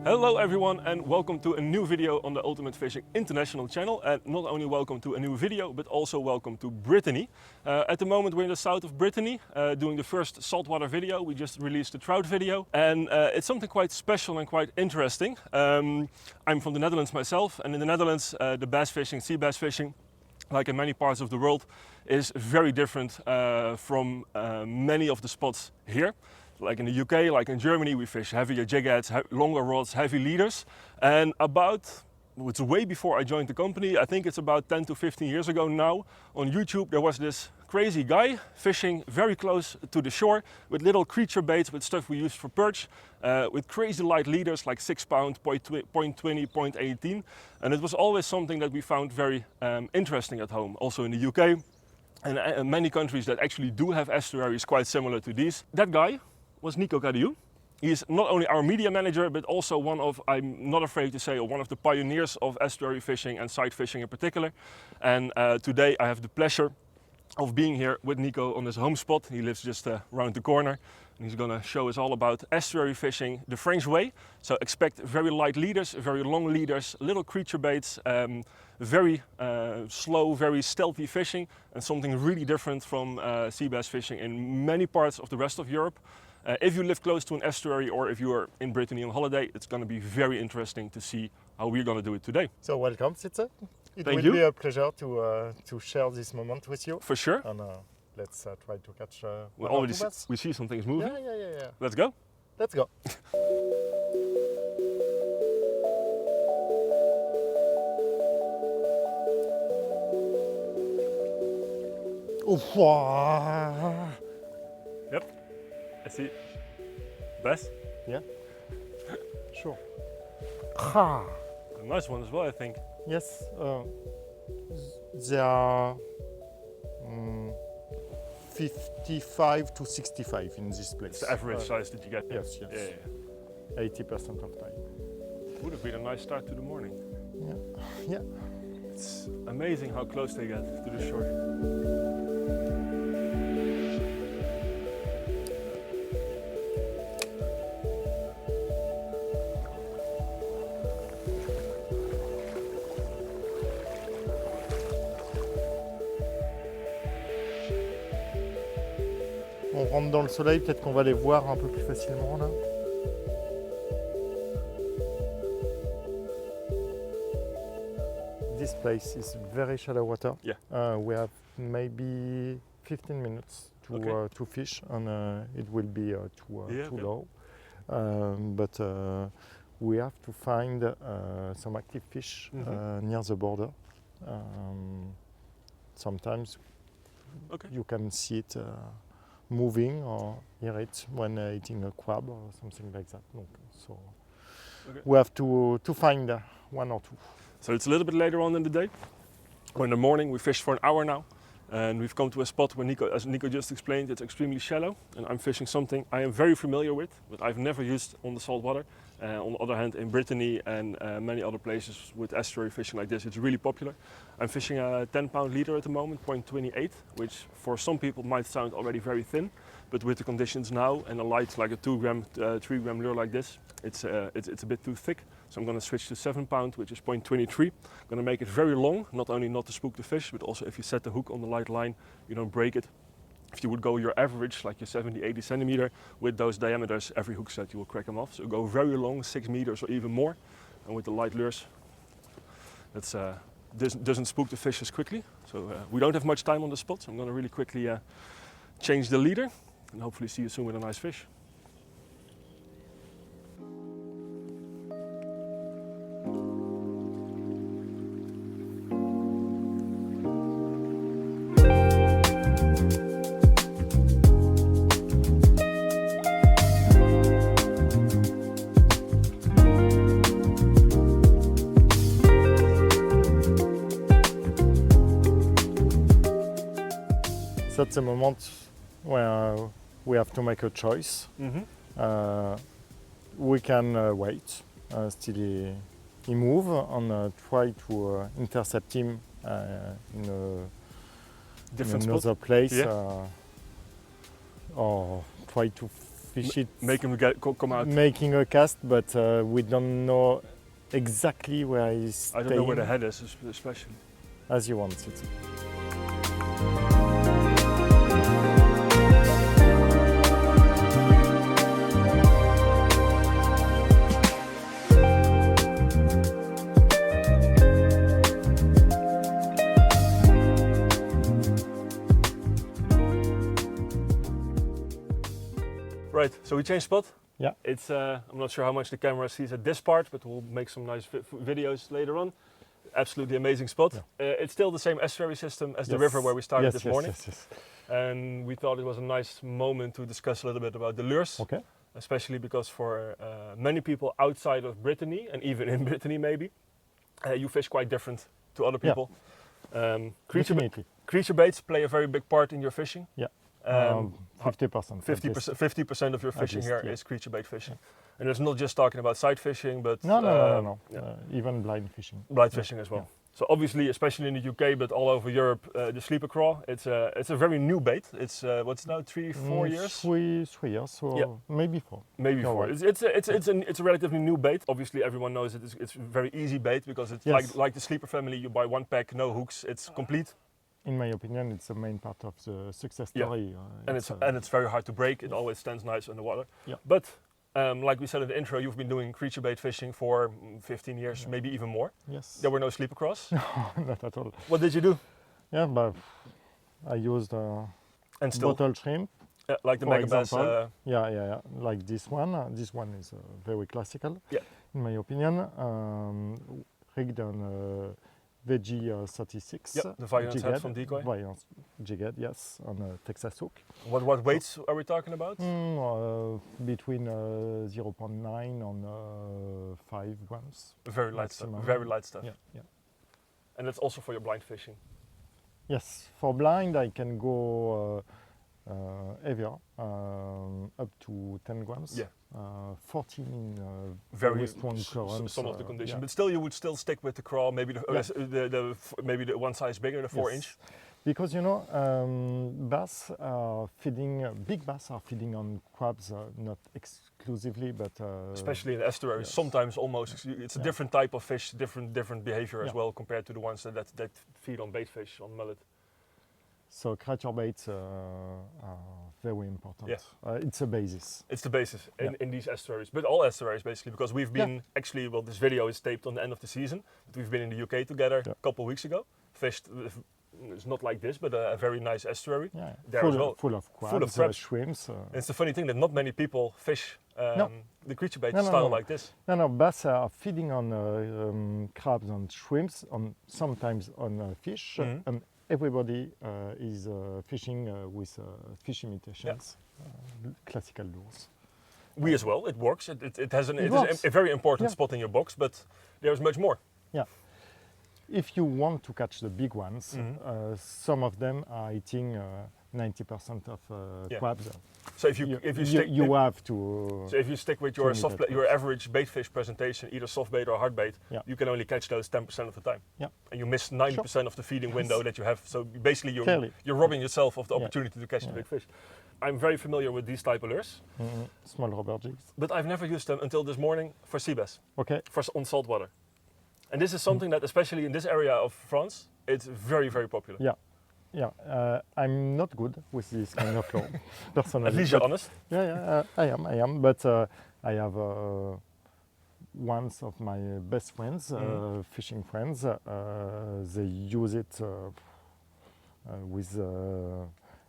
Hello everyone and welcome to a new video on the Ultimate Fishing International channel. And not only welcome to a new video, but also welcome to Brittany. At the moment we're in the south of Brittany doing the first saltwater video. We just released a trout video and it's something quite special and quite interesting. I'm from the Netherlands myself, and in the Netherlands the bass fishing, sea bass fishing, like in many parts of the world, is very different from many of the spots here. Like in the UK, like in Germany, we fish heavier jig heads, longer rods, heavy leaders. And it's way before I joined the company, I think it's about 10 to 15 years ago now, on YouTube there was this crazy guy fishing very close to the shore with little creature baits, with stuff we used for perch, with crazy light leaders like 6 pound, 0.20, 0.18. And it was always something that we found very interesting at home, also in the UK. And many countries that actually do have estuaries quite similar to these. That guy was Nicolas Cadiou. He's not only our media manager, but also one of, I'm not afraid to say, one of the pioneers of estuary fishing and sight fishing in particular. And today I have the pleasure of being here with Nico on his home spot. He lives just around the corner. And he's going to show us all about estuary fishing the French way. So expect very light leaders, very long leaders, little creature baits, very slow, very stealthy fishing, and something really different from sea bass fishing in many parts of the rest of Europe. If you live close to an estuary or if you are in Brittany on holiday, it's going to be very interesting to see how we're going to do it today. So welcome, Sietze. Thank It will be a pleasure to share this moment with you. For sure. And let's try to catch we see some things moving. Yeah. Let's go. Let's go. Yep. I see. Bass? Yeah. Sure. A nice one as well, I think. Yes. They are 55 to 65 in this place. It's the average size that you get there. Yes. Yeah. 80% of time. Would have been a nice start to the morning. Yeah. It's amazing how close they get to the shore. On rentre dans le soleil, peut-être qu'on va les voir un peu plus facilement là. This place is very shallow water. Yeah. We have maybe 15 minutes to fish, and it will be too low. But we have to find some active fish near the border. Sometimes you can see it moving or hear it when eating a crab or something like that. So we have to find one or two. So it's a little bit later on in the day. Or in the morning, we fished for an hour now. And we've come to a spot where as Nico just explained, it's extremely shallow. And I'm fishing something I am very familiar with, but I've never used on the salt water. On the other hand, in Brittany and many other places with estuary fishing like this, it's really popular. I'm fishing a 10 pound leader at the moment, 0.28, which for some people might sound already very thin. But with the conditions now and a light like a 2 gram, 3 gram lure like this, it's a bit too thick. So I'm going to switch to 7 pound, which is 0.23. I'm going to make it very long, not only not to spook the fish, but also if you set the hook on the light line, you don't break it. If you would go your average, like your 70, 80 centimeter, with those diameters, every hook set you will crack them off. So go very long, 6 meters or even more. And with the light lures, that doesn't spook the fish as quickly. So we don't have much time on the spot, so I'm going to really quickly change the leader and hopefully see you soon with a nice fish. That's the moment where we have to make a choice. We can wait, still he move and try to intercept him in another place, or try to fish it, make him come out. making a cast, but we don't know exactly where he's I don't know where the head is, especially. As you want it. Right, so we changed spot. Yeah. It's I'm not sure how much the camera sees at this part, but we'll make some nice videos later on. Absolutely amazing spot. Yeah. It's still the same estuary system as the river where we started this morning. Yes. And we thought it was a nice moment to discuss a little bit about the lures. Okay. Especially because for many people outside of Brittany, and even in Brittany maybe, you fish quite different to other people. Yeah. Creature baits play a very big part in your fishing. Yeah. 50%. 50% of your fishing here is creature bait fishing. And it's not just talking about sight fishing, but no. Even blind fishing. Blind fishing as well. Yeah. So obviously, especially in the UK, but all over Europe, the sleeper craw, it's a very new bait. It's what's now 3-4 years? 3 years, or maybe 4. Maybe 4. It's a relatively new bait. Obviously, everyone knows it's a very easy bait because it's like the sleeper family. You buy one pack, no hooks, it's complete. In my opinion, it's the main part of the success story. Yeah. And it's very hard to break. It always stands nice in the water. Yeah. But like we said in the intro, you've been doing creature bait fishing for 15 years, maybe even more. Yes. There were no sleeper craws? No, not at all. What did you do? Yeah, but I used bottle shrimp. Yeah, like the mega bass. Yeah, like this one. This one is very classical, in my opinion. Rigged on Veggie 36. Yeah, the Violence head from Decoy. Violence jigged, yes, on a Texas hook. What weights are we talking about? Between 0.9 and 5 grams. Very light stuff. Very light stuff. Yeah. And that's also for your blind fishing. Yes, for blind I can go heavier, up to 10 grams. Yeah. 14 in very strong currents. Some of the conditions, but still you would still stick with the crawl, maybe maybe the one size bigger, the 4-inch. Because bass are feeding, big bass are feeding on crabs, not exclusively, but especially in the estuary. Sometimes almost it's a different type of fish, different behavior as well compared to the ones that feed on bait fish, on mullet. So creature baits are very important. Yes. It's a basis. It's the basis in these estuaries, but all estuaries basically, because we've been actually, well, this video is taped on the end of the season, but we've been in the UK together a couple of weeks ago, fished, it's not like this, but a very nice estuary. Yeah. There as well. Full of crabs, shrimps. It's the funny thing that not many people fish the creature bait style like this. No, bass are feeding on crabs and shrimps, sometimes on fish, and everybody is fishing with fish imitations, classical lures. We as well, it works. It has a very important spot in your box, but there's much more. Yeah. If you want to catch the big ones, some of them are eating 90% of crabs. So if you stick, have to. So if you stick with your your average bait fish presentation, either soft bait or hard bait, you can only catch those 10% of the time. Yeah. And you miss 90% of the feeding window that you have. So basically, you're robbing yourself of the opportunity to catch the big fish. I'm very familiar with these type of lures. Small rubber jigs. But I've never used them until this morning for sea bass. Okay. On salt water. And this is something that, especially in this area of France, it's very, very popular. Yeah, I'm not good with this kind of lure, personally. At least you're honest. Yeah, I am. But I have one of my best friends, fishing friends. They use it with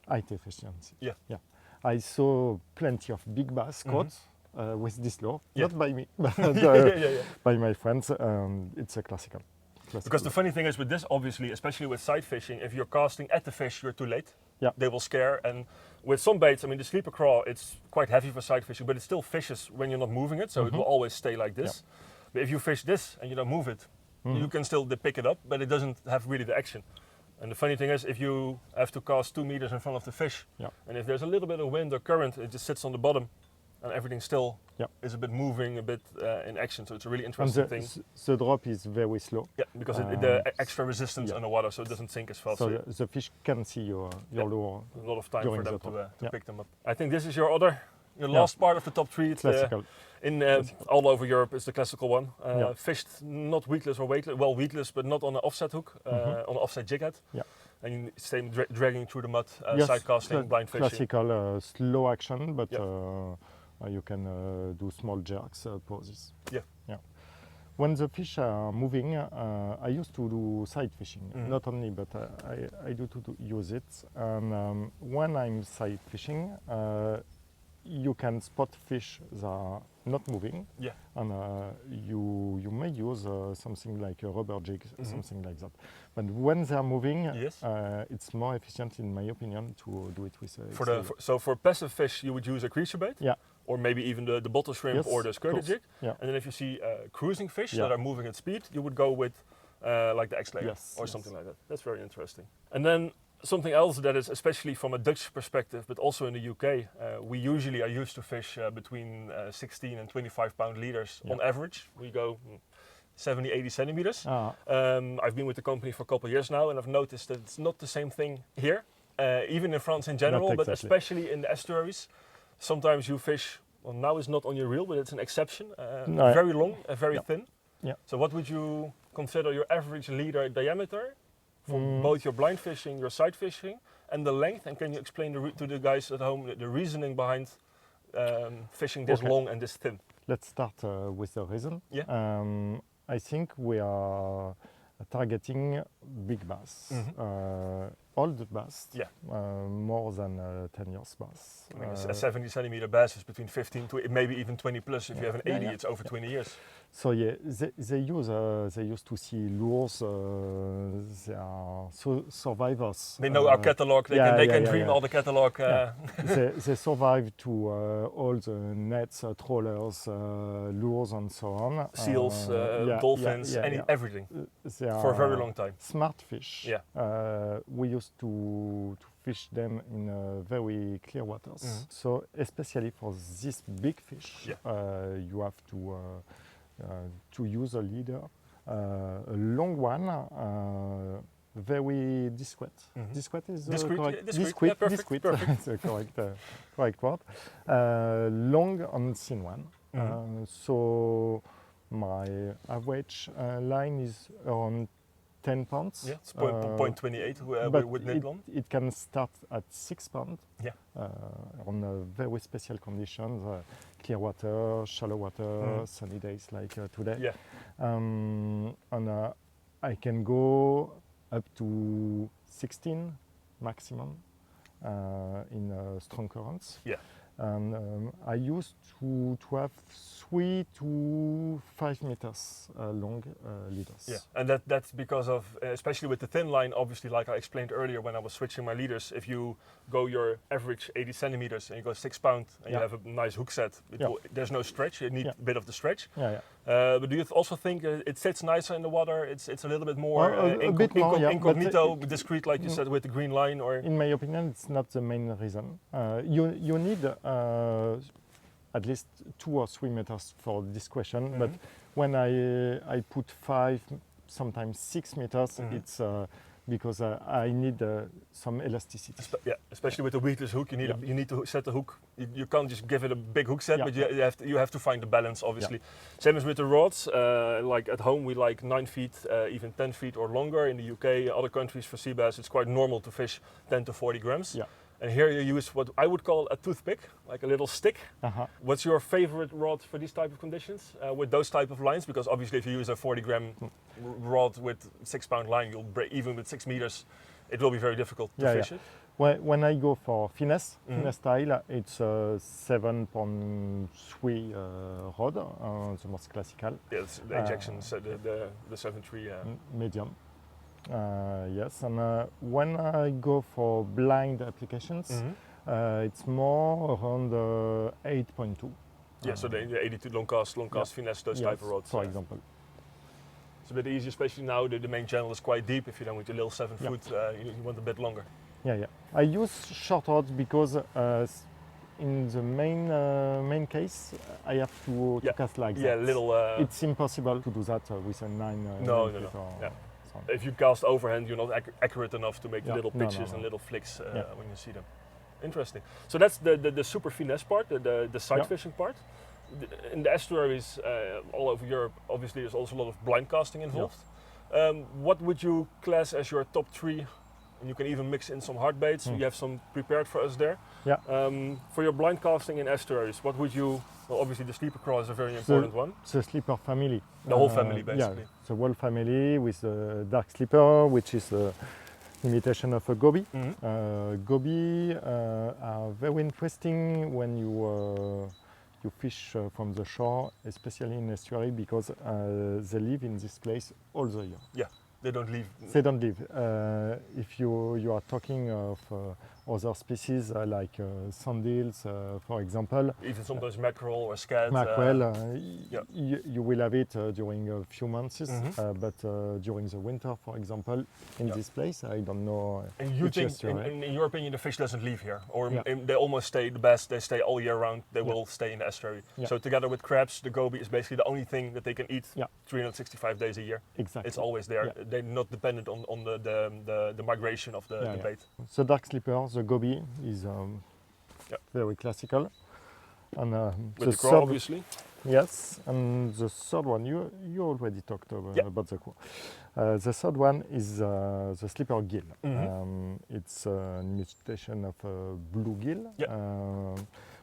high efficiency. Yeah. I saw plenty of big bass caught with this lure, not by me, but by my friends. It's a classical. Because the funny thing is with this, obviously, especially with sight fishing, if you're casting at the fish, you're too late. Yeah. They will scare. And with some baits, I mean, the sleeper craw, it's quite heavy for sight fishing, but it still fishes when you're not moving it, so it will always stay like this. Yeah. But if you fish this and you don't move it, you can still pick it up, but it doesn't have really the action. And the funny thing is, if you have to cast 2 meters in front of the fish, and if there's a little bit of wind or current, it just sits on the bottom, and everything still is a bit moving, a bit in action. So it's a really interesting thing. The drop is very slow. Yeah, because the extra resistance underwater, so it doesn't sink as fast. So the fish can see your lure. A lot of time for them to pick them up. I think this is your other The last part of the top 3, it's classical. All over Europe is the classical one. Yeah. Fished not weedless or weightless, well weedless, but not on an offset hook, on an offset jig head. Yeah. And same dragging through the mud, Yes, side casting, blind fishing. classical slow action, but you can do small jerks, pauses. Yeah. When the fish are moving, I used to do side fishing, not only, but I do use it. And when I'm side fishing, you can spot fish that are not moving, and you may use something like a rubber jig, something like that. But when they are moving, it's more efficient, in my opinion, to do it with a So for passive fish, you would use a creature bait, or maybe even the bottle shrimp or the skirted jig. And then if you see cruising fish that are moving at speed, you would go with like the X-Layer or something like that. That's very interesting. And then something else that is, especially from a Dutch perspective, but also in the UK, we usually are used to fish between 16 and 25 pound leaders on average. We go 70, 80 centimeters. I've been with the company for a couple of years now, and I've noticed that it's not the same thing here, even in France in general, but especially in the estuaries. Sometimes you fish, well, now it's not on your reel, but it's an exception, very long and very thin. So what would you consider your average leader diameter for both your blind fishing, your side fishing, and the length? And can you explain to the guys at home the reasoning behind fishing this long and this thin? Let's start with the reason. I think we are targeting big bass, old bass, more than 10 years bass. I mean, a 70 centimeter bass is between 15 to maybe even 20 plus. If you have an 80, it's over 20 years. So they used to see lures. They are survivors. They know our catalog. They can dream all the catalog. They survive to all the nets, trawlers, lures, and so on. Seals, dolphins, everything. For a very long time. Smart fish. We used to fish them in very clear waters. So especially for this big fish, you have to use a leader, a long one, very discreet. Discreet is correct. Discreet. It's the correct word. Long and thin one. So my average line is around 10 pounds. Yeah, it's 0.28 with Nidlon. It can start at 6 pounds on very special conditions, clear water, shallow water, sunny days like today. And I can go up to 16 maximum in strong currents. And I used to have 3 to 5 meters long leaders. And that's because of, especially with the thin line, obviously, like I explained earlier when I was switching my leaders, if you go your average 80 centimeters and you go 6 pounds and you have a nice hook set, there's no stretch, you need a bit of the stretch. But do you also think it sits nicer in the water? It's a little bit more incognito, discreet, like you said, with the green line? Or in my opinion, it's not the main reason. You need at least 2 or 3 meters for discretion, but when I put 5, sometimes 6 meters, it's because I need some elasticity. Especially with the weedless hook, you need to set the hook. You can't just give it a big hook set, but you have to find the balance, obviously. Same as with the rods. Like at home, we like 9 feet, even 10 feet or longer. In the UK, other countries for sea bass, it's quite normal to fish 10 to 40 grams. And here you use what I would call a toothpick, like a little stick. What's your favorite rod for these type of conditions, with those type of lines? Because obviously if you use a 40 gram rod with 6 pound line, you'll break, even with 6 meters, it will be very difficult to fish it. When I go for Finesse style, it's a 7.3 rod, the most classical. Yeah, it's the injections, the 7.3. Medium. Yes, and when I go for blind applications, it's more around 8.2. So the 82 long cast Finesse, those type of rods. For example. It's a bit easier, especially now the main channel is quite deep. If you don't want a little 7 foot, you want a bit longer. I use short rods because in the main case, I have to cast like that. Little. It's impossible to do that with a 9. No. If you cast overhand, you're not accurate enough to make little pitches and little flicks when you see them. Interesting. So that's the super finesse part, the sight fishing part. In the estuaries all over Europe, obviously there's also a lot of blind casting involved. What would you class as your top 3? And you can even mix in some hard baits. You have some prepared for us there. Yeah. For your blind casting in estuaries, what would you? Well, obviously the sleeper crawl is a very important one. The sleeper family. The whole family, basically. Yeah, the whole family with the dark sleeper, which is an imitation of a goby. Goby are very interesting when you fish from the shore, especially in estuary, because they live in this place all the year. Yeah, they don't leave. They don't leave. If you are talking of other species like sandils, for example. Even sometimes mackerel or scat. Mackerel, you will have it during a few months, but during the winter, for example, in this place, I don't know. And you think, in your opinion, the fish doesn't leave here? Or they almost stay the best, they stay all year round, they will stay in the estuary. So together with crabs, the goby is basically the only thing that they can eat 365 days a year. Exactly. It's always there. They're not dependent on the migration of the bait. The dark sleeper, the goby, is very classical. And with the crawl, obviously. Yes, and the third one, you already talked about the crawl. The third one is the sleeper gill. It's an imitation of a bluegill.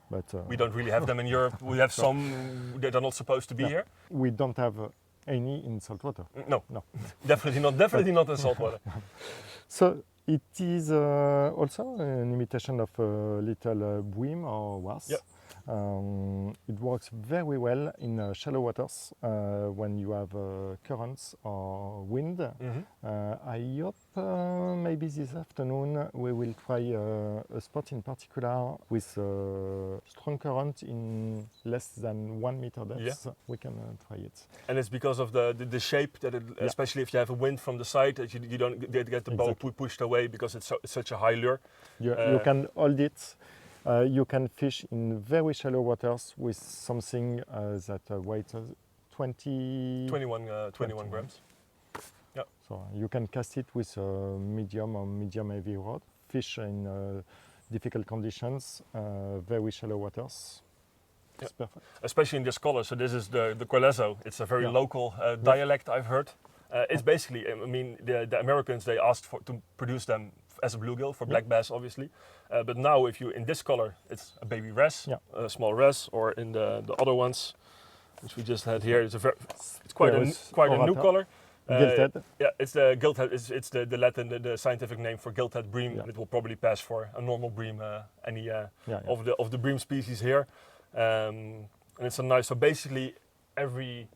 But we don't really have them in Europe. We have some that are not supposed to be here. We don't have any in saltwater. No, definitely not. Definitely not in saltwater. So it is also an imitation of a little bream or wasp. It works very well in shallow waters when you have currents or wind. I hope maybe this afternoon we will try a spot in particular with strong current in less than 1 meter depth. We can try it. And it's because of the shape that it, especially if you have a wind from the side, that you don't get the bow pushed away because it's such a high lure. You can hold it. You can fish in very shallow waters with something that weighs 21 grams. Yeah. So you can cast it with a medium or medium heavy rod. Fish in difficult conditions, very shallow waters. It's perfect. Especially in this color. So this is the Colezo. It's a very local dialect, I've heard. It's basically, I mean, the Americans, they asked to produce them as a bluegill for black bass, obviously. But now, if you in this color, it's a baby res, a small res, or in the other ones, which we just had here, it's quite a new color. Gilthead. Yeah, it's the gilthead. It's the Latin, the scientific name for gilthead bream, and it will probably pass for a normal bream, any of the bream species here. And it's a nice. So basically, every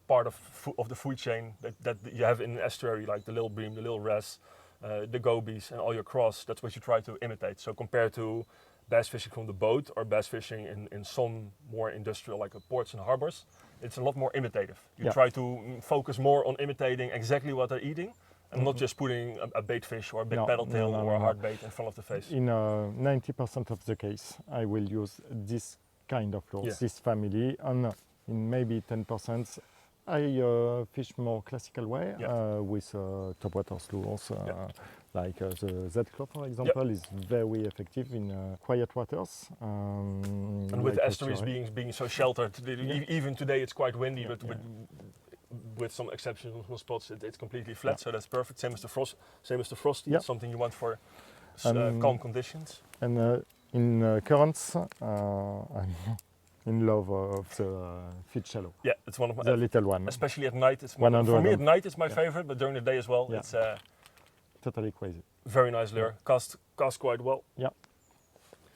part of the food chain that you have in an estuary, like the little bream, the little res, the gobies, and all your cross, that's what you try to imitate. So compared to bass fishing from the boat or bass fishing in some more industrial, like ports and harbors, it's a lot more imitative. You try to focus more on imitating exactly what they're eating, and not just putting a bait fish or a big paddle tail or a hard bait in front of the face. In 90% of the case, I will use this kind of lures, this family, and in maybe 10%, I fish more classical way with topwater lures, like the Z-Claw, for example, is very effective in quiet waters. And with the estuaries being so sheltered, even today it's quite windy, but with some exceptional spots, it's completely flat, so that's perfect. Same as the frosty, it's something you want for calm conditions. And in currents, I'm in love of the feed shallow. Yeah, it's one of my... The little one. Especially at night. For me at night it's my favorite, but during the day as well, it's... totally crazy. Very nice lure. Cast quite well. Yeah.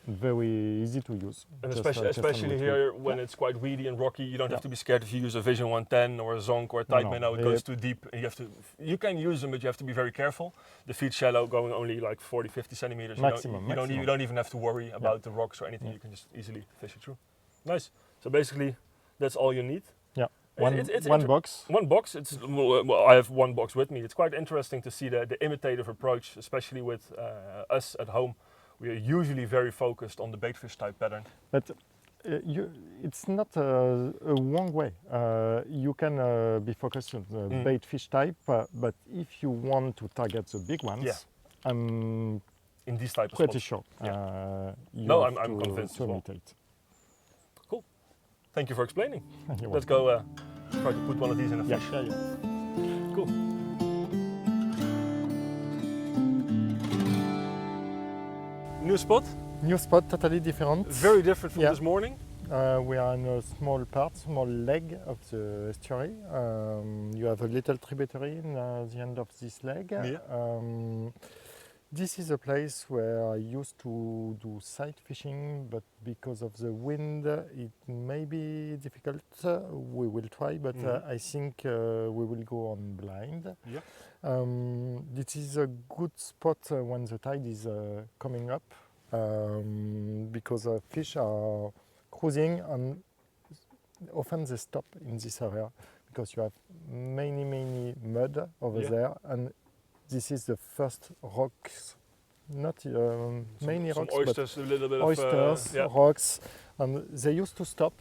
Very easy to use. And especially here, when it's quite weedy and rocky, you don't have to be scared if you use a Vision 110 or a Zonk or a tight minnow. It goes too deep. And you can use them, but you have to be very careful. The feed shallow going only like 40-50 centimeters. Maximum. You don't even have to worry about the rocks or anything. You can just easily fish it through. Nice. So basically, that's all you need. Yeah. It's one box. One box. I have one box with me. It's quite interesting to see the imitative approach, especially with us at home. We are usually very focused on the baitfish type pattern. But it's not a wrong way. You can be focused on the baitfish type, but if you want to target the big ones, in these type of Pretty spots. sure. Yeah. You No, have I'm to- convinced to as well. imitate. Cool. Thank you for explaining. You're Let's welcome. go try to put one of these in a Yeah, fish. yeah. Cool. New spot, New spot, totally different. very different from Yeah. this morning. We are in a small part, small leg of the estuary. You have a little tributary in the end of this leg. Yeah. This is a place where I used to do sight fishing, but because of the wind, it may be difficult. We will try, but I think we will go on blind. Yeah. This is a good spot when the tide is coming up, because fish are cruising and often they stop in this area because you have many mud over there, and this is the first rocks, not many Some rocks, oysters, but a little bit oysters, of yeah. rocks, and they used to stop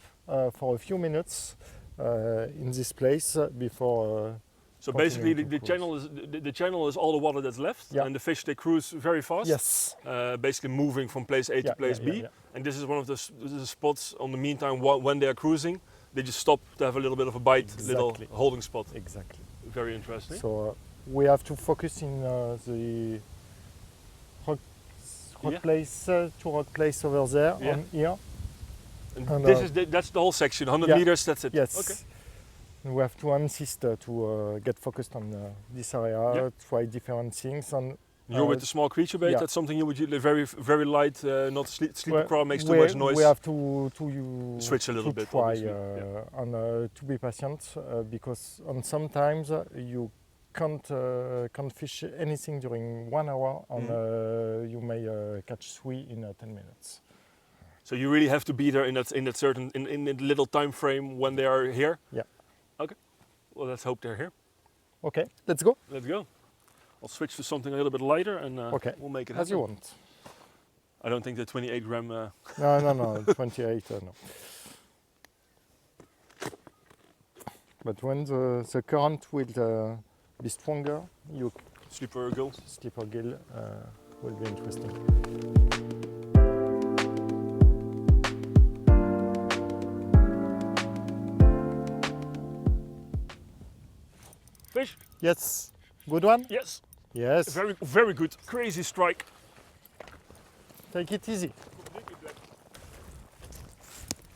for a few minutes in this place before. So basically, continuing to the channel is all the water that's left, Yeah. and the fish they cruise very fast. Yes. Basically moving from place A to place B. And this is one of the spots. On the meantime, when they are cruising, they just stop to have a little bit of a bite, little holding spot. Exactly. Very interesting. So we have to focus in the rock place, to rock place over there, Yeah. on here. And that's the whole section, 100 Yeah. meters. That's it. Yes. Okay. We have to insist to get focused on this area, Yeah. try different things. And You're with the small creature bait. yeah. That's something you would use very light, not sleeper well, crawl makes too we- much noise. We have to Switch a little to bit, try obviously. Yeah. and to be patient because sometimes you can't fish anything during 1 hour, and you may catch 3 in 10 minutes. So you really have to be there in that certain in the little time frame when they are here. Yeah. Okay. Well, let's hope they're here. Okay, let's go. Let's go. I'll switch to something a little bit lighter, and Okay, we'll make it as you happen. want. I don't think the 28 gram. No, 28, no. But when the current will be stronger, your Sleeper gill. slipper gill will be interesting. Fish. Yes, good one? Yes. Yes, Very good. Crazy strike. take it easy.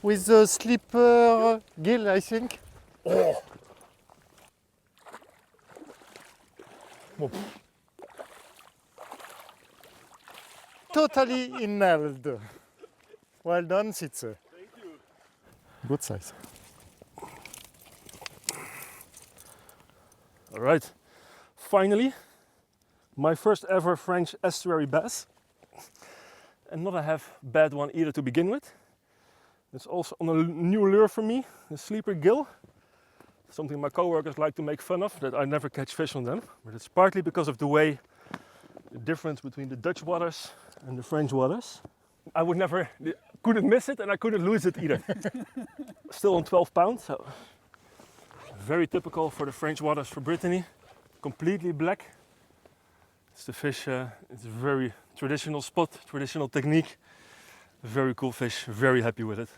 With the slipper gill, I think. Oh. Totally nailed. Well done, Sietze. Thank you. Good size. All right. Finally, my first ever French estuary bass. And not a half bad one either to begin with. It's also on a new lure for me, the sleeper gill. Something my coworkers like to make fun of, that I never catch fish on them. But it's partly because of the difference between the Dutch waters and the French waters. I couldn't miss it and I couldn't lose it either. Still on 12 pounds, so very typical for the French waters for Brittany. Completely black. It's the fish, it's a very traditional spot, traditional technique. Very cool fish, very happy with it.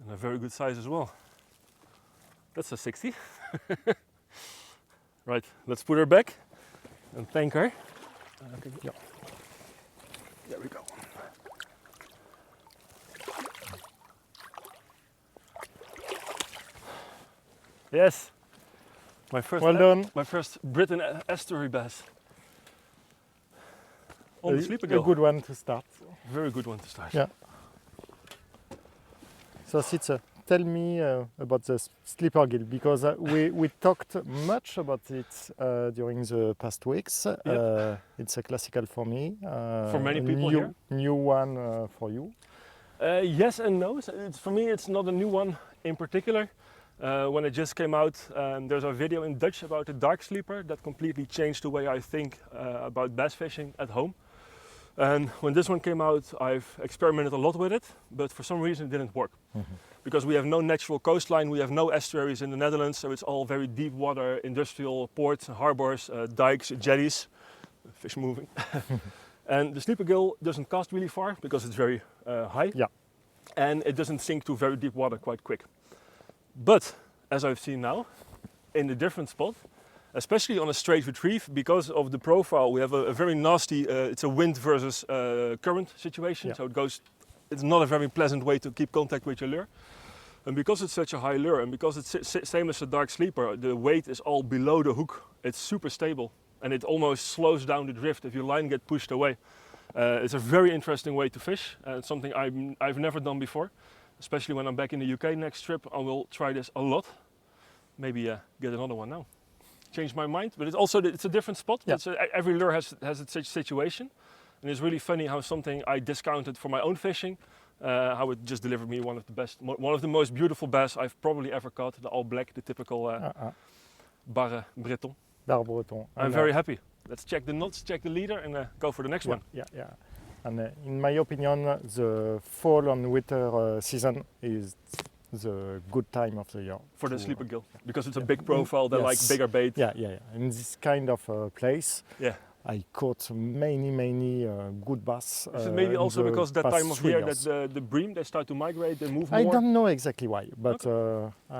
And a very good size as well. That's a 60. Right, let's put her back and thank her. Okay. Yeah. There we go. Yes, my first. Well done. My first Britain estuary bass. On the sleeper A gill. good one to start. Very good one to start. Yeah. So Sietze, tell me about the sleeper gill, because we talked much about it during the past weeks. It's a classical for me. For many people here. New one for you. Yes and no. So for me, it's not a new one in particular. When it just came out, there's a video in Dutch about a dark sleeper that completely changed the way I think about bass fishing at home. And when this one came out, I've experimented a lot with it, but for some reason it didn't work. Mm-hmm. Because we have no natural coastline, we have no estuaries in the Netherlands, so it's all very deep water, industrial ports, harbors, dikes, jetties. fish moving. And the sleeper gill doesn't cast really far because it's very high. Yeah. And it doesn't sink to very deep water quite quick. But as I've seen now, in a different spot, especially on a straight retrieve, because of the profile, we have a very nasty, it's a wind versus current situation. Yeah. So it's not a very pleasant way to keep contact with your lure. And because it's such a high lure, and because it's same as a dark sleeper, the weight is all below the hook. It's super stable, and it almost slows down the drift if your line gets pushed away. It's a very interesting way to fish. It's something I've never done before, especially when I'm back in the UK next trip. I will try this a lot. Maybe get another one now. Changed my mind, but it's a different spot. Yeah. Every lure has its situation, and it's really funny how something I discounted for my own fishing, how it just delivered me one of the most beautiful bass I've probably ever caught. The all black, the typical barre breton. Barre breton. I'm very happy. Let's check the knots, check the leader, and go for the next one. Yeah. And in my opinion, the fall and winter season is the good time of the year for the sleeper gill, because it's a big profile. They like bigger bait. Yeah. In this kind of place, I caught many good bass. Is it maybe also because that time of year that the bream, they start to migrate, they move more? I don't know exactly why, but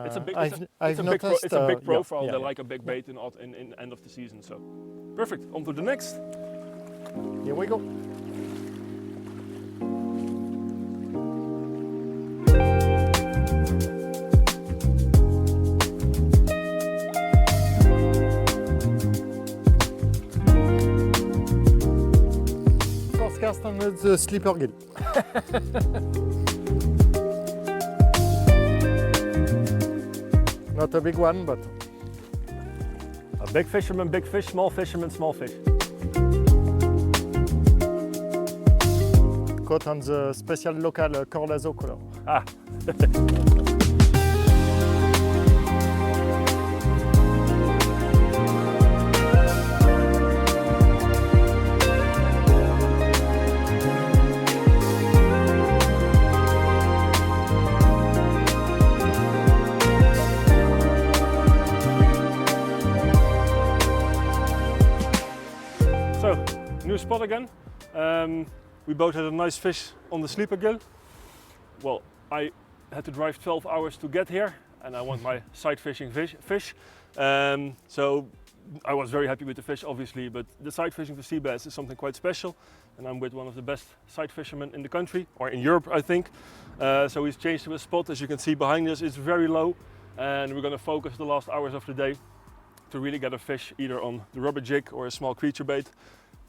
it's a big, I've noticed it's a big profile. Yeah, they like a big bait in end of the season. So perfect. On to the next. Here we go. Cast on the sleeper gill. Not a big one, but a big fisherman, big fish, small fisherman, small fish. Caught on the special local Corlazo color. Ah. New spot again. We both had a nice fish on the sleeper gill. Well, I had to drive 12 hours to get here, and I want my sight fishing fish. So I was very happy with the fish, obviously, but the sight fishing for sea bass is something quite special, and I'm with one of the best sight fishermen in the country, or in Europe, I think. So he's changed to a spot. As you can see behind us, it's very low, and we're going to focus the last hours of the day to really get a fish either on the rubber jig or a small creature bait.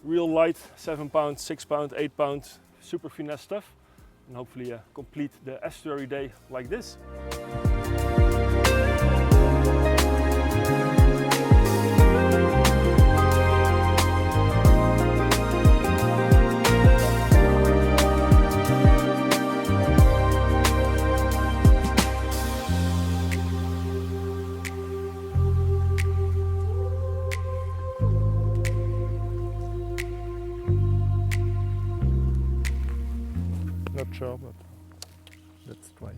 Real light, 7 pound, 6 pound, 8 pound, super finesse stuff, and hopefully complete the estuary day like this. Not sure, but let's try.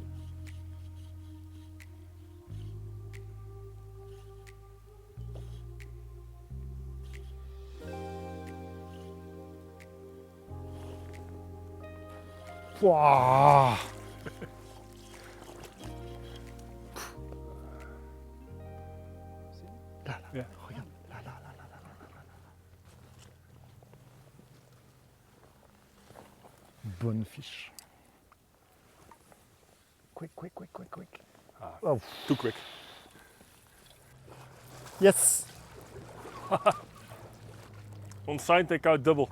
Wow! Yeah. Regarde. Là. Bonne fiche. Quick. Ah, Oh. too quick. Yes! On sign, take out double.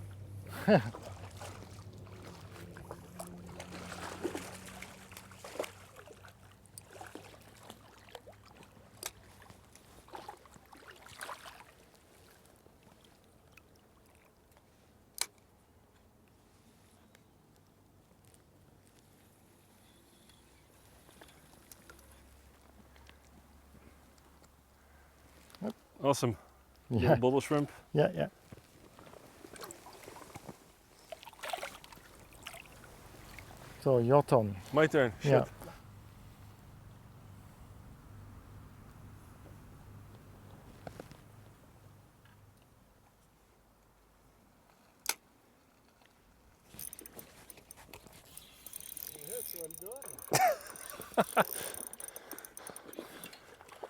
Awesome. Yeah. Little bottle shrimp. Yeah. So your turn. My turn. Shit. Yeah.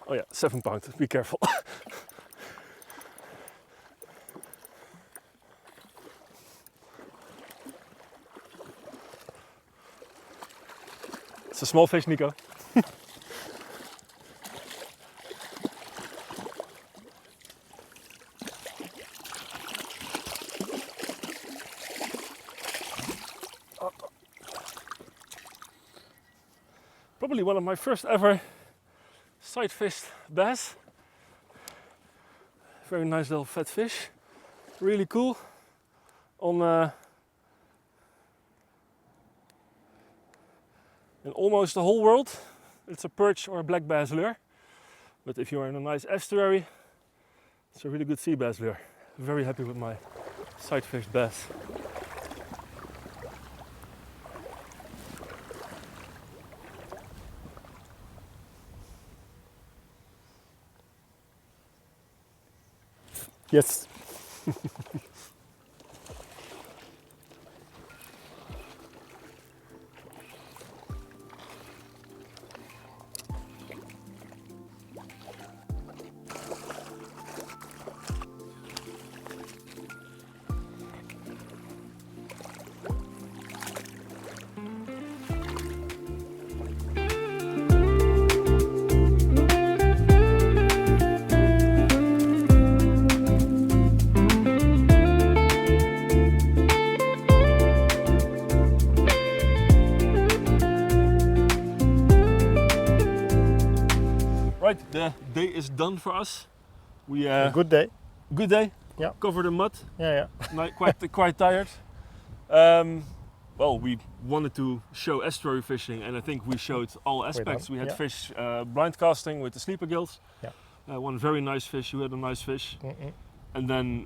Oh yeah, 7 pounds, be careful. It's a small fish, Nico. Probably one of my first ever sight fished bass. Very nice little fat fish. Really cool. On in almost the whole world, it's a perch or a black bass lure. But if you're in a nice estuary, it's a really good sea bass lure. Very happy with my sight fished bass. Yes. Right, the day is done for us. We A good day. good day. Yeah. Covered in mud. Yeah. Quite tired. Well, we wanted to show estuary fishing, and I think we showed all aspects. We had fish blind casting with the sleeper gills. Yeah. One very nice fish. You had a nice fish. And then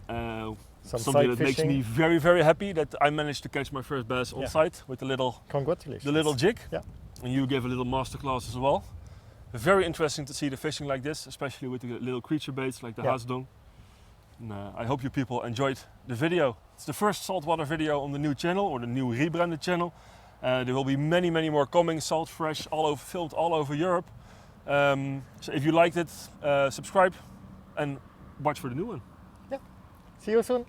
sight something that makes fishing. me very, very happy that I managed to catch my first bass on site with the Congratulations. jig. Yeah. And you gave a little masterclass as well. Very interesting to see the fishing like this, especially with the little creature baits like the haasdong. And I hope you people enjoyed the video. It's the first saltwater video on the new channel, or the new rebranded channel. There will be many, many more coming, salt fresh, filmed all over Europe. So if you liked it, subscribe and watch for the new one. See you soon.